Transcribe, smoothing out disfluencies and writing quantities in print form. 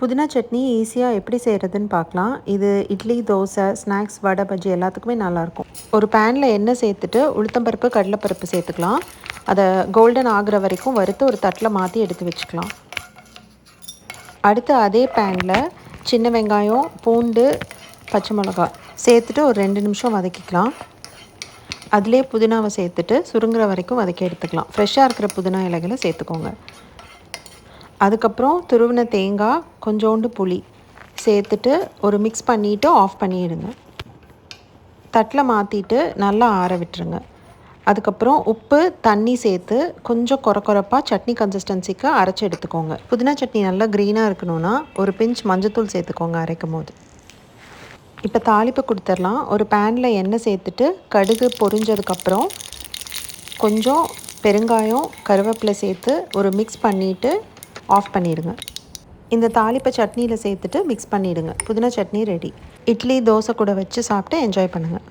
புதினா சட்னி ஈஸியாக எப்படி செய்கிறதுன்னு பார்க்கலாம். இது இட்லி, தோசை, ஸ்நாக்ஸ், வடை, பஜ்ஜி எல்லாத்துக்குமே நல்லாயிருக்கும். ஒரு பேனில் எண்ணெய் சேர்த்துட்டு உளுத்தம்பருப்பு, கடலைப்பருப்பு சேர்த்துக்கலாம். அதை கோல்டன் ஆகிற வரைக்கும் வறுத்து ஒரு தட்டில் மாற்றி எடுத்து வச்சுக்கலாம். அடுத்து அதே பேனில் சின்ன வெங்காயம், பூண்டு, பச்சை மிளகா சேர்த்துட்டு ஒரு 2 நிமிஷம் வதக்கிக்கலாம். அதிலே புதினாவை சேர்த்துட்டு சுருங்குற வரைக்கும் வதக்கி எடுத்துக்கலாம். ஃப்ரெஷ்ஷாக இருக்கிற புதினா இலைகளை சேர்த்துக்கோங்க. அதுக்கப்புறம் துருவின தேங்காய், கொஞ்சோண்டு புளி சேர்த்துட்டு ஒரு மிக்ஸ் பண்ணிவிட்டு ஆஃப் பண்ணிவிடுங்க. தட்டில் மாற்றிட்டு நல்லா ஆற விட்டுருங்க. அதுக்கப்புறம் உப்பு, தண்ணி சேர்த்து கொஞ்சம் கொரப்பாக சட்னி கன்சிஸ்டன்சிக்கு அரைச்சி எடுத்துக்கோங்க. புதினா சட்னி நல்லா க்ரீனாக இருக்கணும்னா ஒரு பிஞ்ச் மஞ்சத்தூள் சேர்த்துக்கோங்க அரைக்கும் போது. இப்போ தாளிப்பு கொடுத்துடலாம். ஒரு பேனில் எண்ணெய் சேர்த்துட்டு கடுகு பொரிஞ்சதுக்கப்புறம் கொஞ்சம் பெருங்காயம், கருவேப்பிலை சேர்த்து ஒரு மிக்ஸ் பண்ணிவிட்டு ஆஃப் பண்ணிவிடுங்க. இந்த தாளிப்பை சட்னியில் சேர்த்துட்டு மிக்ஸ் பண்ணிவிடுங்க. புதினா சட்னி ரெடி. இட்லி, தோசை கூட வச்சு சாப்பிட்டு என்ஜாய் பண்ணுங்கள்.